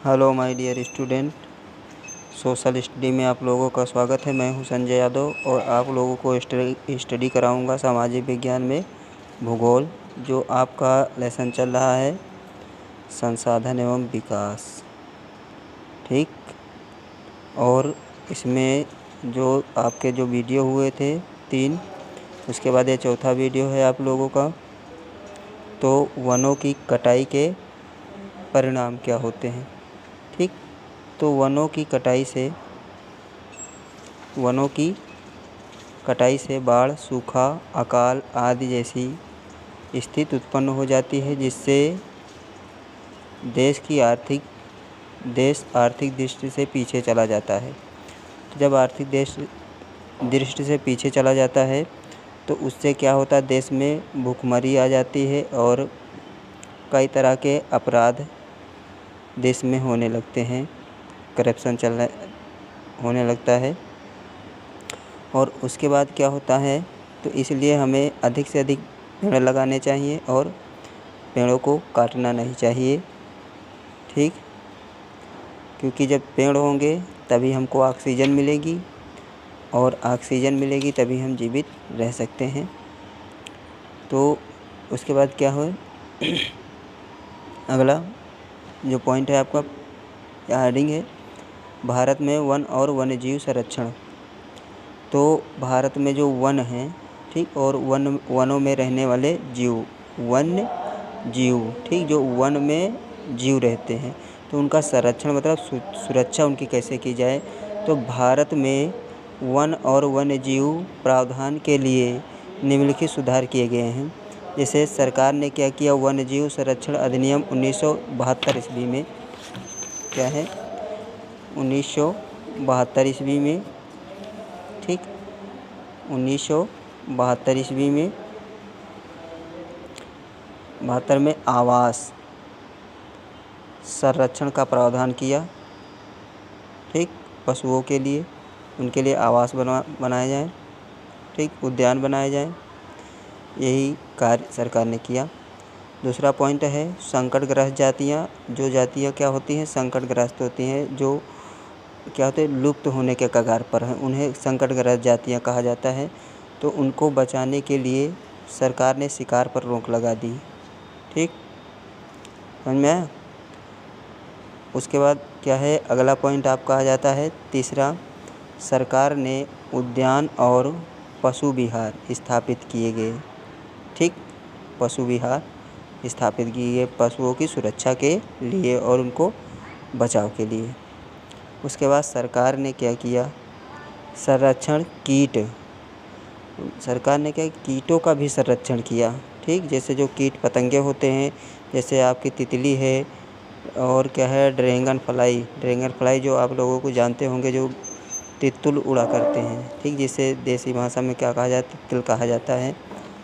Hello my dear student, social study में आप लोगों का स्वागत है। मैं हूं संजय यादव और आप लोगों को स्टडी कराऊंगा सामाजिक विज्ञान में भूगोल, जो आपका लेसन चल रहा है संसाधन एवं विकास। ठीक, और इसमें जो आपके जो वीडियो हुए थे 3, उसके बाद ये चौथा वीडियो है आप लोगों का। तो वनों की कटाई के परिणाम क्या होते हैं। ठीक, तो वनों की कटाई से बाढ़, सूखा, अकाल आदि जैसी स्थिति उत्पन्न हो जाती है, जिससे देश आर्थिक दृष्टि से पीछे चला जाता है। तो जब आर्थिक दृष्टि से पीछे चला जाता है तो उससे क्या होता है, देश में भुखमरी आ जाती है और कई तरह के अपराध देश में होने लगते हैं, करप्शन होने लगता है। और उसके बाद क्या होता है, तो इसलिए हमें अधिक से अधिक पेड़ लगाने चाहिए और पेड़ों को काटना नहीं चाहिए। ठीक, क्योंकि जब पेड़ होंगे तभी हमको ऑक्सीजन मिलेगी और ऑक्सीजन मिलेगी तभी हम जीवित रह सकते हैं। तो उसके बाद क्या हो अगला जो पॉइंट है आपका, हेडिंग है भारत में वन और वन्यजीव संरक्षण। तो भारत में जो वन हैं, ठीक, और वनों में रहने वाले वन्य जीव, ठीक, जो वन में जीव रहते हैं, तो उनका संरक्षण मतलब सुरक्षा उनकी कैसे की जाए। तो भारत में वन और वन्य जीव प्रावधान के लिए निम्नलिखित सुधार किए गए हैं। जैसे सरकार ने क्या किया, वन्य जीव संरक्षण अधिनियम 1972 ईस्वी में, क्या है 1972 ईस्वी में, ठीक, 1972 ईस्वी में 72 में आवास संरक्षण का प्रावधान किया। ठीक, पशुओं के लिए, उनके लिए आवास बनाए जाएं, ठीक, उद्यान बनाए जाएं, यही कार्य सरकार ने किया। दूसरा पॉइंट है संकटग्रस्त जातियाँ। जो जातियाँ क्या होती हैं, संकटग्रस्त होती हैं, जो क्या होते हैं, लुप्त होने के कगार पर हैं, उन्हें संकटग्रस्त जातियाँ कहा जाता है। तो उनको बचाने के लिए सरकार ने शिकार पर रोक लगा दी। ठीक, समझ में आया। उसके बाद क्या है, अगला पॉइंट आपका आ जाता है तीसरा, सरकार ने उद्यान और पशु विहार स्थापित किए गए। ठीक, पशु विहार स्थापित किए गए पशुओं की सुरक्षा के लिए और उनको बचाव के लिए। उसके बाद सरकार ने क्या किया, संरक्षण सरकार ने क्या कीटों का भी संरक्षण किया। ठीक, जैसे जो कीट पतंगे होते हैं, जैसे आपकी तितली है और क्या है ड्रैगन फ्लाई जो आप लोगों को जानते होंगे, जो तितुल उड़ा करते हैं। ठीक, जिसे देसी भाषा में क्या कहा जाता है, तिल कहा जाता है।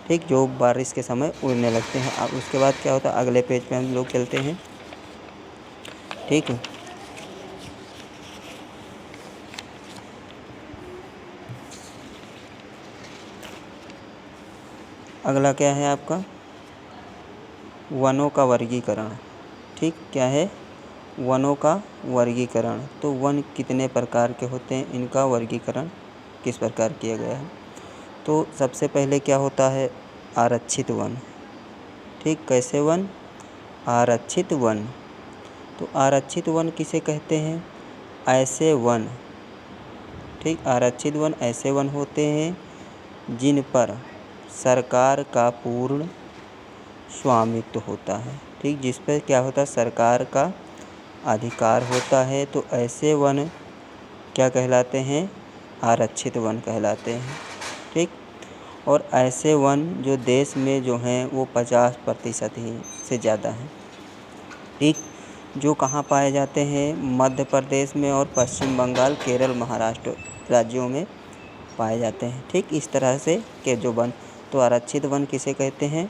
ठीक, जो बारिश के समय उड़ने लगते हैं। अब उसके बाद क्या होता है, अगले पेज पे हम लोग चलते हैं। ठीक, अगला क्या है आपका, वनों का वर्गीकरण। ठीक, क्या है, वनों का वर्गीकरण। तो वन कितने प्रकार के होते हैं, इनका वर्गीकरण किस प्रकार किया गया है। तो सबसे पहले क्या होता है, आरक्षित वन। ठीक, कैसे वन, आरक्षित वन। तो आरक्षित वन किसे कहते हैं, ऐसे वन, ठीक, आरक्षित वन ऐसे वन होते हैं जिन पर सरकार का पूर्ण स्वामित्व होता है। ठीक, जिस पर क्या होता है, सरकार का अधिकार होता है। तो ऐसे वन क्या कहलाते हैं, आरक्षित वन कहलाते हैं। ठीक, और ऐसे वन जो देश में जो हैं वो 50% ही से ज़्यादा हैं। ठीक, जो कहाँ पाए जाते हैं, मध्य प्रदेश में और पश्चिम बंगाल, केरल, महाराष्ट्र राज्यों में पाए जाते हैं। ठीक, इस तरह से के जो वन, तो आरक्षित वन किसे कहते हैं,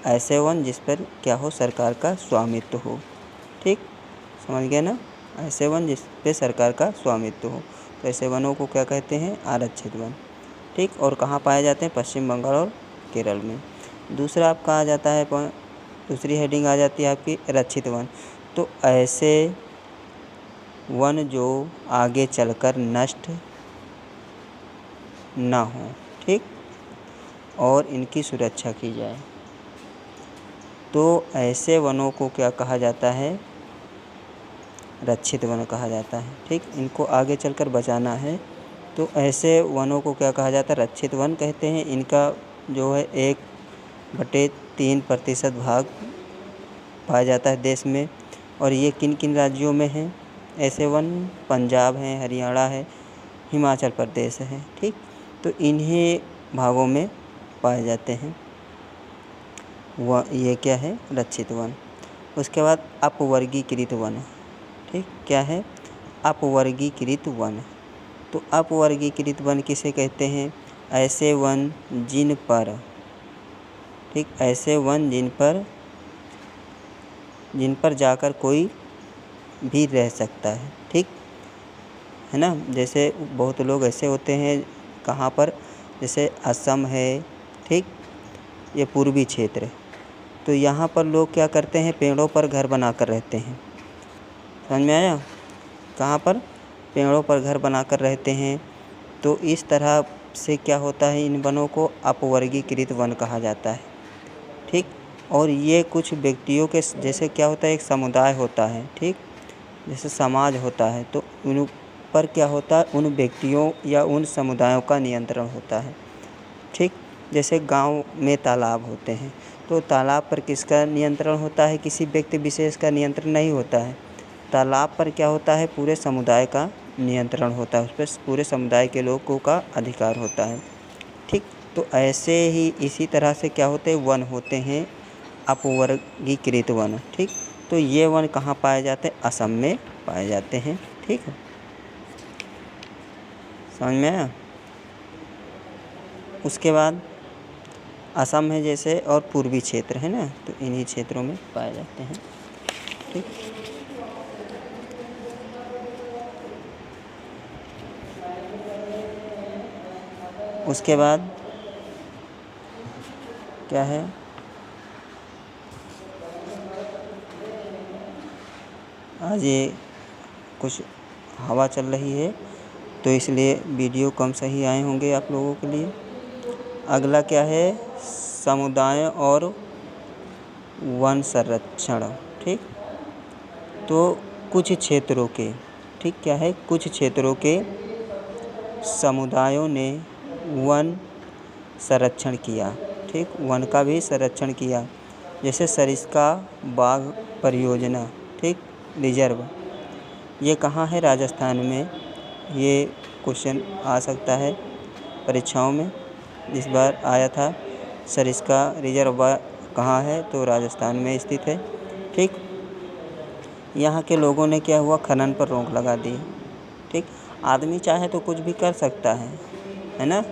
ऐसे वन जिस पर क्या हो, सरकार का स्वामित्व हो। ठीक, समझ गए ना, ऐसे वन जिस पे सरकार का स्वामित्व हो, तो ऐसे वनों को क्या कहते हैं, आरक्षित वन। ठीक, और कहाँ पाए जाते हैं, पश्चिम बंगाल और केरल में। दूसरा आपका आ जाता है दूसरी हेडिंग आ जाती है आपकी रक्षित वन। तो ऐसे वन जो आगे चलकर नष्ट ना हो, ठीक, और इनकी सुरक्षा की जाए। तो ऐसे वनों को क्या कहा जाता है? रक्षित वन कहा जाता है, ठीक। इनको आगे चलकर बचाना है तो ऐसे वनों को क्या कहा जाता है? रक्षित वन कहते हैं। इनका जो है 1/3% भाग पाया जाता है देश में। और ये किन किन राज्यों में हैं ऐसे वन? पंजाब है, हरियाणा है, हिमाचल प्रदेश है, ठीक। तो इन्हीं भागों में पाए जाते हैं ये क्या है? रक्षित वन। उसके बाद अपवर्गीकृत वन, ठीक। क्या है? अपवर्गीकृत वन। तो अपवर्गीकृत वन किसे कहते हैं? ऐसे वन जिन पर, ठीक, ऐसे वन जिन पर जाकर कोई भी रह सकता है, ठीक है ना। जैसे बहुत लोग ऐसे होते हैं, कहाँ पर? जैसे असम है, ठीक, ये पूर्वी क्षेत्र। तो यहाँ पर लोग क्या करते हैं? पेड़ों पर घर बनाकर रहते हैं। समझ में आया? कहाँ पर? पेड़ों पर घर बनाकर रहते हैं। तो इस तरह से क्या होता है? इन वनों को अपवर्गीकृत वन कहा जाता है, ठीक। और ये कुछ व्यक्तियों के जैसे क्या होता है? एक समुदाय होता है, ठीक, जैसे समाज होता है। तो उन पर क्या होता है? उन व्यक्तियों या उन समुदायों का नियंत्रण होता है, ठीक। जैसे गांव में तालाब होते हैं तो तालाब पर किसका नियंत्रण होता है? किसी व्यक्ति विशेष का नियंत्रण नहीं होता है। तालाब पर क्या होता है? पूरे समुदाय का नियंत्रण होता है, उस पर पूरे समुदाय के लोगों का अधिकार होता है, ठीक। तो ऐसे ही इसी तरह से क्या होते हैं? वन होते हैं अपवर्गीकृत वन, ठीक। तो ये वन कहाँ पाए जाते हैं? असम में पाए जाते हैं, ठीक है। समझ में आया? उसके बाद असम है जैसे और पूर्वी क्षेत्र है ना, तो इन्हीं क्षेत्रों में पाए जाते हैं, ठीक। उसके बाद क्या है? आज ये कुछ हवा चल रही है तो इसलिए वीडियो कम सही आए होंगे आप लोगों के लिए। अगला क्या है? समुदाय और वन संरक्षण, ठीक। तो कुछ क्षेत्रों के, ठीक, क्या है? कुछ क्षेत्रों के समुदायों ने वन संरक्षण किया, ठीक, वन का भी संरक्षण किया। जैसे सरिस्का बाघ परियोजना, ठीक, रिजर्व, ये कहाँ है? राजस्थान में। ये क्वेश्चन आ सकता है परीक्षाओं में, इस बार आया था। सरिस्का रिजर्व कहाँ है? तो राजस्थान में स्थित है, ठीक। यहाँ के लोगों ने क्या हुआ? खनन पर रोक लगा दी, ठीक। आदमी चाहे तो कुछ भी कर सकता है ना,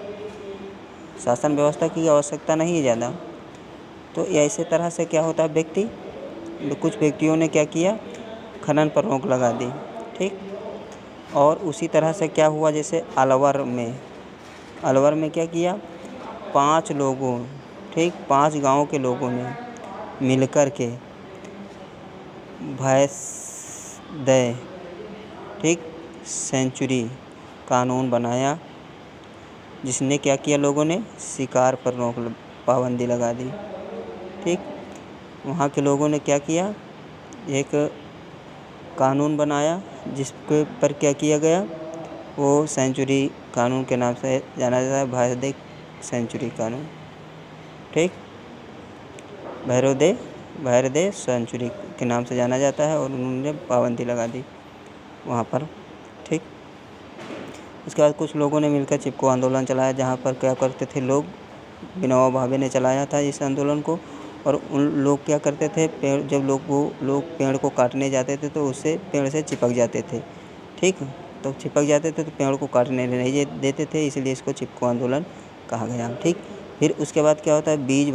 शासन व्यवस्था की आवश्यकता नहीं है ज़्यादा। तो ऐसे तरह से क्या होता है? कुछ व्यक्तियों ने क्या किया? खनन पर रोक लगा दी, ठीक। और उसी तरह से क्या हुआ? जैसे अलवर में क्या किया? 5 लोगों, ठीक, 5 गाँव के लोगों ने मिलकर के भैंसदेह, ठीक, सेंचुरी कानून बनाया, जिसने क्या किया? लोगों ने शिकार पर पाबंदी लगा दी, ठीक। वहाँ के लोगों ने क्या किया? एक कानून बनाया जिसके पर क्या किया गया? वो सेंचुरी कानून के नाम से जाना जाता है, भैंसदेह सेंचुरी कानून, ठीक। भैरवदेह सेंचुरी के नाम से जाना जाता है और उन्होंने पाबंदी लगा दी वहाँ पर, ठीक। उसके बाद कुछ लोगों ने मिलकर चिपको आंदोलन चलाया, जहाँ पर क्या करते थे लोग? विनोबा भावे ने चलाया था इस आंदोलन को। और उन लोग क्या करते थे? जब लोग पेड़ को काटने जाते थे तो उससे पेड़ से चिपक जाते थे, ठीक। तो चिपक जाते थे तो पेड़ को काटने नहीं देते थे, इसलिए इसको चिपको आंदोलन कहा गया, ठीक। फिर उसके बाद क्या होता है? बीज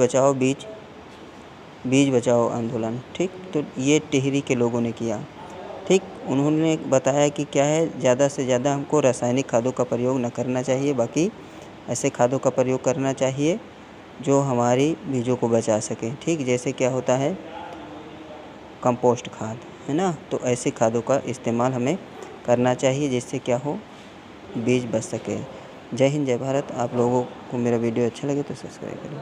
बचाओ आंदोलन, ठीक। तो ये टिहरी के लोगों ने किया, ठीक। उन्होंने बताया कि क्या है? ज़्यादा से ज़्यादा हमको रासायनिक खादों का प्रयोग न करना चाहिए, बाकी ऐसे खादों का प्रयोग करना चाहिए जो हमारी बीजों को बचा सके, ठीक। जैसे क्या होता है? कंपोस्ट खाद, है ना। तो ऐसे खादों का इस्तेमाल हमें करना चाहिए, जिससे क्या हो, बीज बच सके। जय हिंद, जय भारत। आप लोगों को मेरा वीडियो अच्छा लगे तो सब्सक्राइब करें।